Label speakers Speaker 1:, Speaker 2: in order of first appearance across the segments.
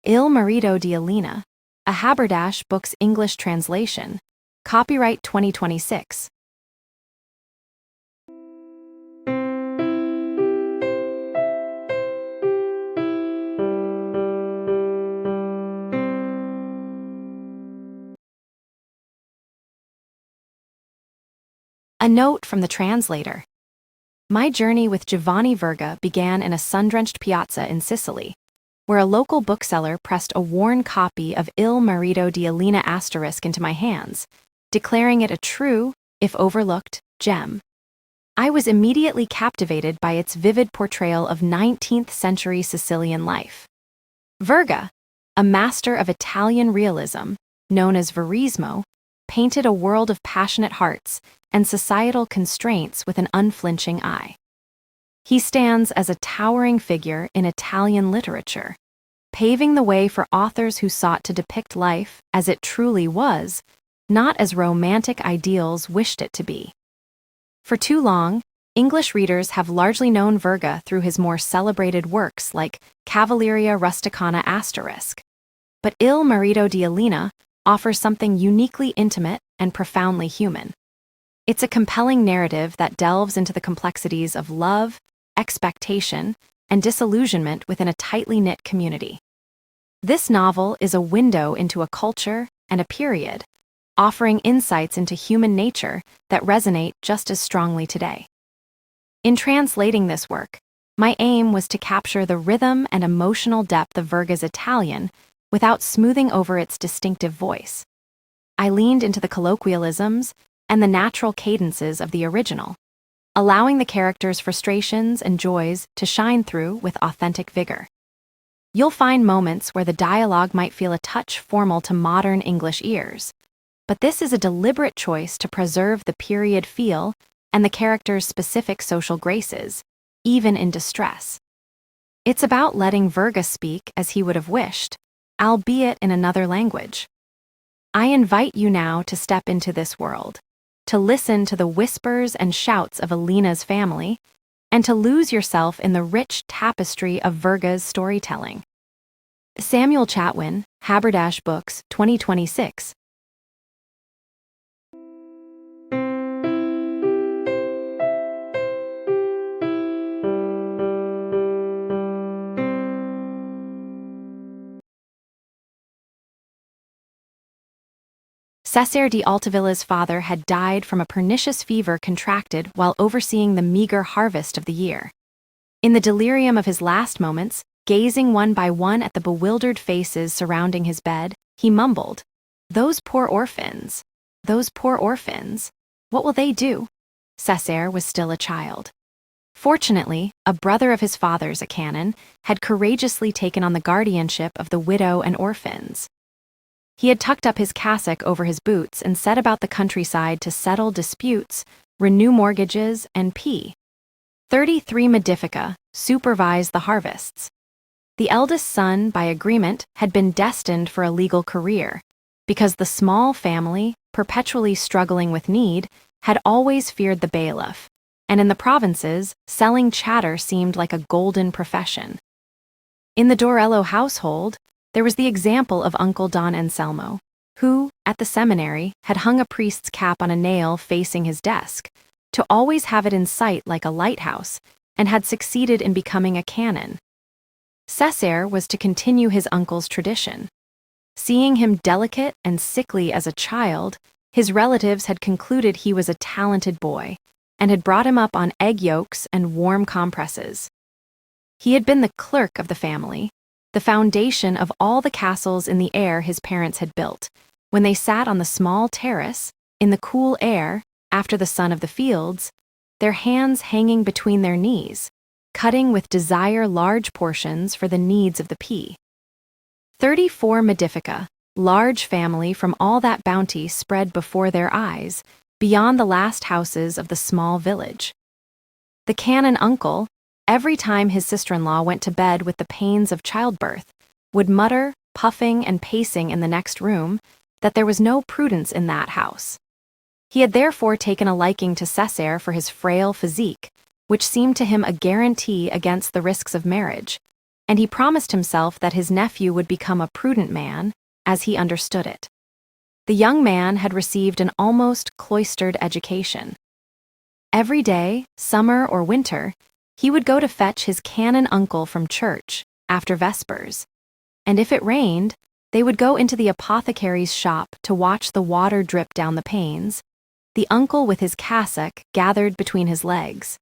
Speaker 1: Il Marito di Elena, a Haberdash Books English translation. Copyright 2026. A note from the translator. My journey with Giovanni Verga began in a sun-drenched piazza in Sicily, where a local bookseller pressed a worn copy of Il Marito di Elena * into my hands, declaring it a true, if overlooked, gem. I was immediately captivated by its vivid portrayal of 19th-century Sicilian life. Verga, a master of Italian realism, known as verismo, painted a world of passionate hearts and societal constraints with an unflinching eye. He stands as a towering figure in Italian literature, paving the way for authors who sought to depict life as it truly was, not as romantic ideals wished it to be. For too long, English readers have largely known Verga through his more celebrated works like Cavalleria Rusticana *. But Il Marito di Elena offers something uniquely intimate and profoundly human. It's a compelling narrative that delves into the complexities of love, expectation, and disillusionment within a tightly knit community. This novel is a window into a culture and a period, offering insights into human nature that resonate just as strongly today. In translating this work, my aim was to capture the rhythm and emotional depth of Verga's Italian without smoothing over its distinctive voice. I leaned into the colloquialisms and the natural cadences of the original, allowing the characters' frustrations and joys to shine through with authentic vigor. You'll find moments where the dialogue might feel a touch formal to modern English ears, but this is a deliberate choice to preserve the period feel and the characters' specific social graces, even in distress. It's about letting Verga speak as he would have wished, albeit in another language. I invite you now to step into this world, to listen to the whispers and shouts of Elena's family, and to lose yourself in the rich tapestry of Verga's storytelling. Samuel Chatwin, Haberdash Books, 2026. Cesare di Altivilla's father had died from a pernicious fever contracted while overseeing the meager harvest of the year. In the delirium of his last moments, gazing one by one at the bewildered faces surrounding his bed, he mumbled, "Those poor orphans. Those poor orphans. What will they do?" Cesare was still a child. Fortunately, a brother of his father's, a canon, had courageously taken on the guardianship of the widow and orphans. He had tucked up his cassock over his boots and set about the countryside to settle disputes, renew mortgages, and 33 Modifica supervised the harvests. The eldest son, by agreement, had been destined for a legal career, because the small family, perpetually struggling with need, had always feared the bailiff, and in the provinces, selling chatter seemed like a golden profession. In the Dorello household, there was the example of Uncle Don Anselmo, who, at the seminary, had hung a priest's cap on a nail facing his desk, to always have it in sight like a lighthouse, and had succeeded in becoming a canon. Cesare was to continue his uncle's tradition. Seeing him delicate and sickly as a child, his relatives had concluded he was a talented boy, and had brought him up on egg yolks and warm compresses. He had been the clerk of the family, the foundation of all the castles in the air his parents had built, when they sat on the small terrace, in the cool air, after the sun of the fields, their hands hanging between their knees, cutting with desire large portions for the needs of the 34 Modifica, large family from all that bounty spread before their eyes, beyond the last houses of the small village. The canon uncle, every time his sister-in-law went to bed with the pains of childbirth, would mutter, puffing and pacing in the next room, that there was no prudence in that house. He had therefore taken a liking to Cesare for his frail physique, which seemed to him a guarantee against the risks of marriage, and he promised himself that his nephew would become a prudent man, as he understood it. The young man had received an almost cloistered education. Every day, summer or winter, he would go to fetch his canon uncle from church after vespers, and if it rained, they would go into the apothecary's shop to watch the water drip down the panes, the uncle with his cassock gathered between his legs,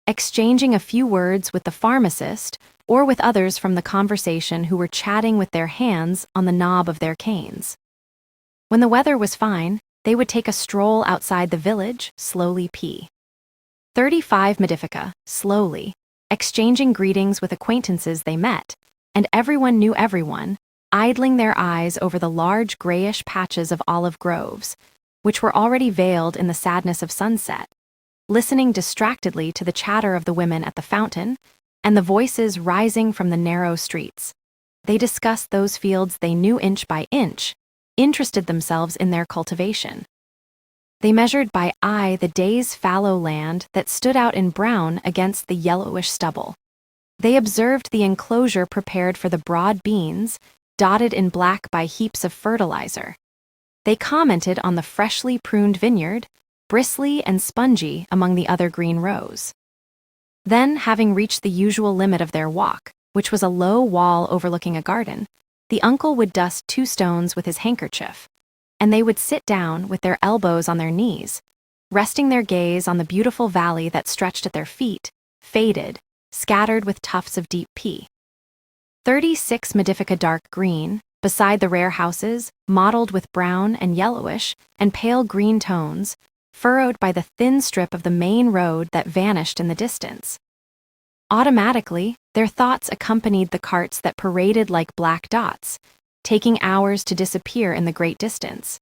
Speaker 1: exchanging a few words with the pharmacist or with others from the conversation who were chatting with their hands on the knob of their canes. When the weather was fine, they would take a stroll outside the village, slowly pee. 35 Modifica, slowly, exchanging greetings with acquaintances they met, and everyone knew everyone, idling their eyes over the large grayish patches of olive groves, which were already veiled in the sadness of sunset, listening distractedly to the chatter of the women at the fountain and the voices rising from the narrow streets. They discussed those fields they knew inch by inch, interested themselves in their cultivation. They measured by eye the day's fallow land that stood out in brown against the yellowish stubble. They observed the enclosure prepared for the broad beans, dotted in black by heaps of fertilizer. They commented on the freshly pruned vineyard, bristly and spongy among the other green rows. Then, having reached the usual limit of their walk, which was a low wall overlooking a garden, the uncle would dust 2 stones with his handkerchief, and they would sit down with their elbows on their knees, resting their gaze on the beautiful valley that stretched at their feet, faded, scattered with tufts of deep pea. 36 Modifica dark green, beside the rare houses, mottled with brown and yellowish and pale green tones, furrowed by the thin strip of the main road that vanished in the distance. Automatically, their thoughts accompanied the carts that paraded like black dots, taking hours to disappear in the great distance.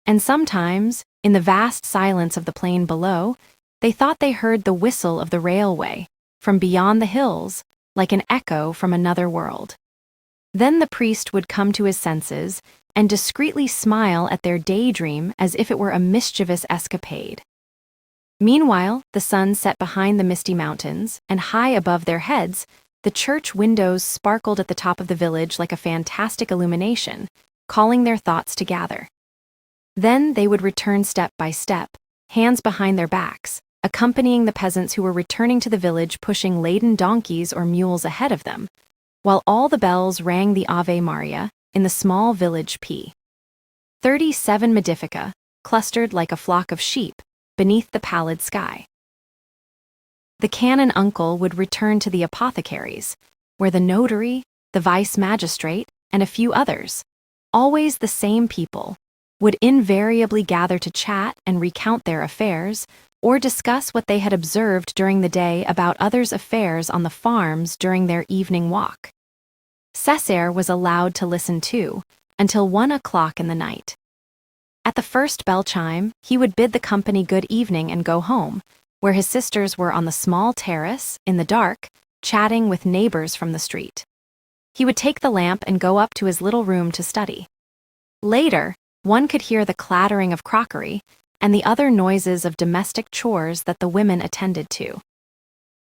Speaker 1: And sometimes, in the vast silence of the plain below, they thought they heard the whistle of the railway, from beyond the hills, like an echo from another world. Then the priest would come to his senses and discreetly smile at their daydream as if it were a mischievous escapade. Meanwhile, the sun set behind the misty mountains, and high above their heads, the church windows sparkled at the top of the village like a fantastic illumination, calling their thoughts to gather. Then they would return step by step, hands behind their backs, accompanying the peasants who were returning to the village pushing laden donkeys or mules ahead of them, while all the bells rang the Ave Maria in the small village P. 37 Modifica, clustered like a flock of sheep beneath the pallid sky. The canon uncle would return to the apothecary's, where the notary, the vice-magistrate, and a few others, always the same people, would invariably gather to chat and recount their affairs, or discuss what they had observed during the day about others' affairs on the farms during their evening walk. Cesare was allowed to listen too, until 1 o'clock in the night. At the first bell chime, he would bid the company good evening and go home, where his sisters were on the small terrace, in the dark, chatting with neighbors from the street. He would take the lamp and go up to his little room to study. Later, one could hear the clattering of crockery and the other noises of domestic chores that the women attended to.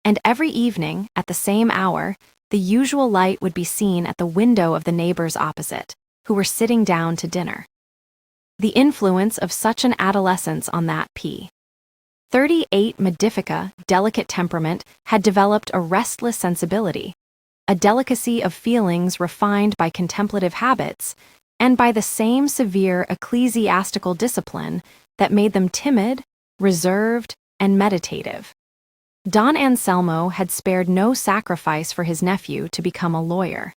Speaker 1: And every evening, at the same hour, the usual light would be seen at the window of the neighbors opposite, who were sitting down to dinner. The influence of such an adolescence on that P. 38 Modifica, delicate temperament, had developed a restless sensibility, a delicacy of feelings refined by contemplative habits, and by the same severe ecclesiastical discipline that made them timid, reserved, and meditative. Don Anselmo had spared no sacrifice for his nephew to become a lawyer.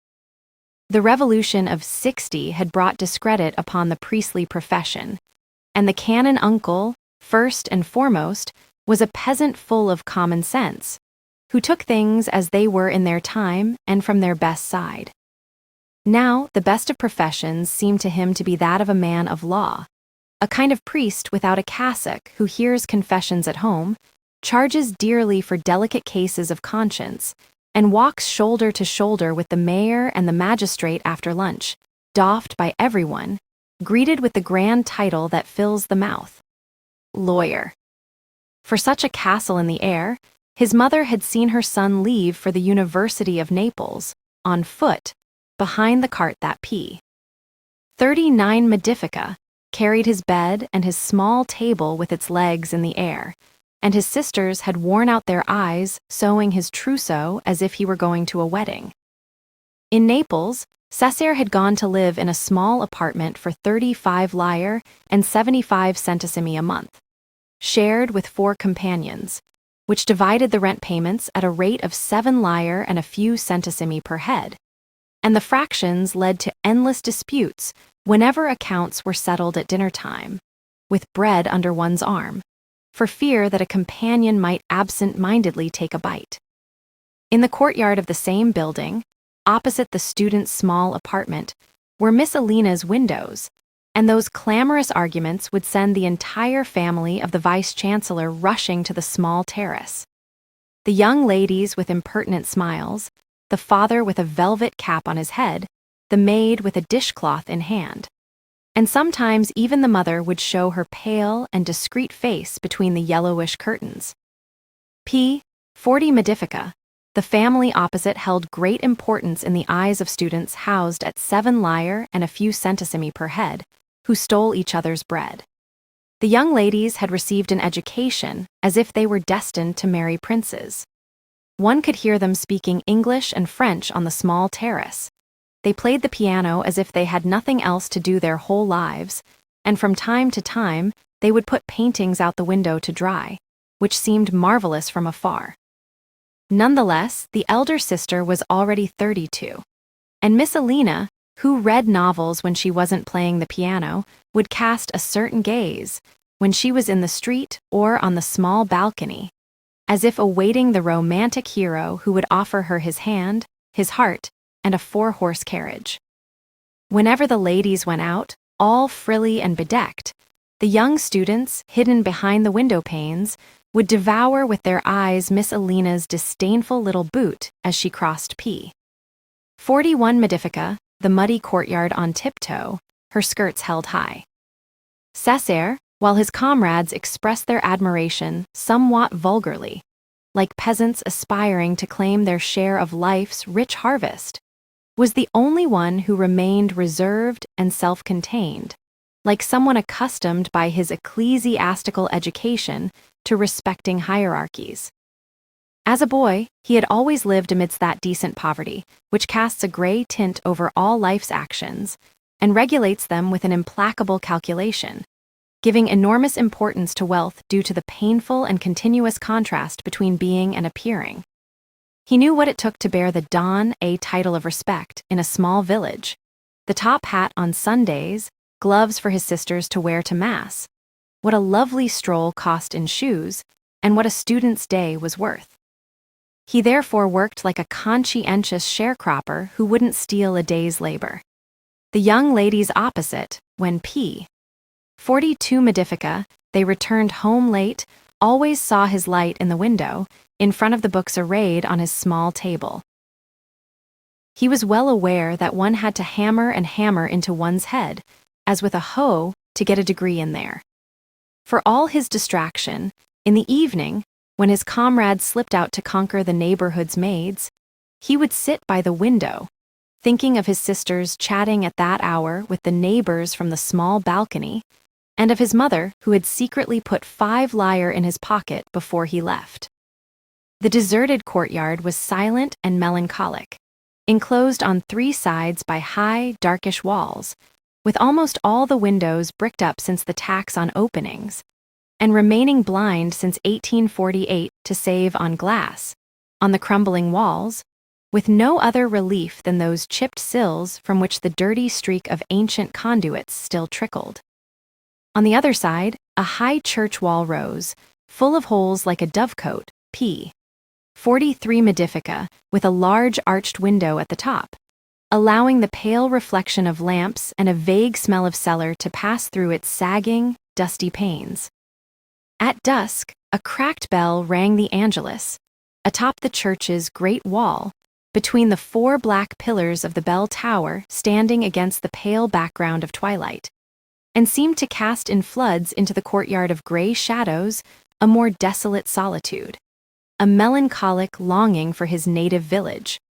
Speaker 1: The Revolution of '60 had brought discredit upon the priestly profession, and the canon uncle, first and foremost, was a peasant full of common sense, who took things as they were in their time and from their best side. Now, the best of professions seemed to him to be that of a man of law, a kind of priest without a cassock who hears confessions at home, charges dearly for delicate cases of conscience, and walks shoulder to shoulder with the mayor and the magistrate after lunch, doffed by everyone, greeted with the grand title that fills the mouth: lawyer. For such a castle in the air, his mother had seen her son leave for the University of Naples, on foot, behind the cart that P. 39 Modifica carried his bed and his small table with its legs in the air, and his sisters had worn out their eyes sewing his trousseau as if he were going to a wedding. In Naples, Cesare had gone to live in a small apartment for 35 lire and 75 centesimi a month, shared with 4 companions, which divided the rent payments at a rate of 7 lire and a few centesimi per head, and the fractions led to endless disputes whenever accounts were settled at dinner time, with bread under one's arm, for fear that a companion might absent-mindedly take a bite. In the courtyard of the same building, opposite the student's small apartment, were Miss Elena's windows, and those clamorous arguments would send the entire family of the vice-chancellor rushing to the small terrace. The young ladies with impertinent smiles, the father with a velvet cap on his head, the maid with a dishcloth in hand. And sometimes even the mother would show her pale and discreet face between the yellowish curtains. P. 40 Modifica, the family opposite held great importance in the eyes of students housed at 7 lire and a few centesimi per head, who stole each other's bread. The young ladies had received an education as if they were destined to marry princes. One could hear them speaking English and French on the small terrace. They played the piano as if they had nothing else to do their whole lives, and from time to time they would put paintings out the window to dry, which seemed marvelous from afar. Nonetheless, the elder sister was already 32, and Miss Elena, who read novels when she wasn't playing the piano, would cast a certain gaze when she was in the street or on the small balcony, as if awaiting the romantic hero who would offer her his hand, his heart, and a 4-horse carriage. Whenever the ladies went out, all frilly and bedecked, the young students, hidden behind the window panes, would devour with their eyes Miss Elena's disdainful little boot as she crossed P. 41 Modifica, the muddy courtyard on tiptoe, her skirts held high. Cesare, while his comrades expressed their admiration somewhat vulgarly, like peasants aspiring to claim their share of life's rich harvest, was the only one who remained reserved and self-contained, like someone accustomed by his ecclesiastical education to respecting hierarchies. As a boy, he had always lived amidst that decent poverty, which casts a gray tint over all life's actions and regulates them with an implacable calculation, giving enormous importance to wealth due to the painful and continuous contrast between being and appearing. He knew what it took to bear the don a title of respect in a small village, the top hat on Sundays, gloves for his sisters to wear to Mass, what a lovely stroll cost in shoes, and what a student's day was worth. He therefore worked like a conscientious sharecropper who wouldn't steal a day's labor. The young ladies opposite, when P. 42 Modifica, they returned home late, always saw his light in the window, in front of the books arrayed on his small table. He was well aware that one had to hammer and hammer into one's head, as with a hoe, to get a degree in there. For all his distraction, in the evening, when his comrades slipped out to conquer the neighborhood's maids, he would sit by the window, thinking of his sisters chatting at that hour with the neighbors from the small balcony, and of his mother who had secretly put 5 lire in his pocket before he left. The deserted courtyard was silent and melancholic, enclosed on 3 sides by high, darkish walls, with almost all the windows bricked up since the tax on openings, and remaining blind since 1848 to save on glass, on the crumbling walls, with no other relief than those chipped sills from which the dirty streak of ancient conduits still trickled. On the other side, a high church wall rose, full of holes like a dovecote, P. 43 Modifica, with a large arched window at the top, allowing the pale reflection of lamps and a vague smell of cellar to pass through its sagging, dusty panes. At dusk, a cracked bell rang the Angelus, atop the church's great wall, between the 4 black pillars of the bell tower standing against the pale background of twilight, and seemed to cast in floods into the courtyard of gray shadows a more desolate solitude, a melancholic longing for his native village,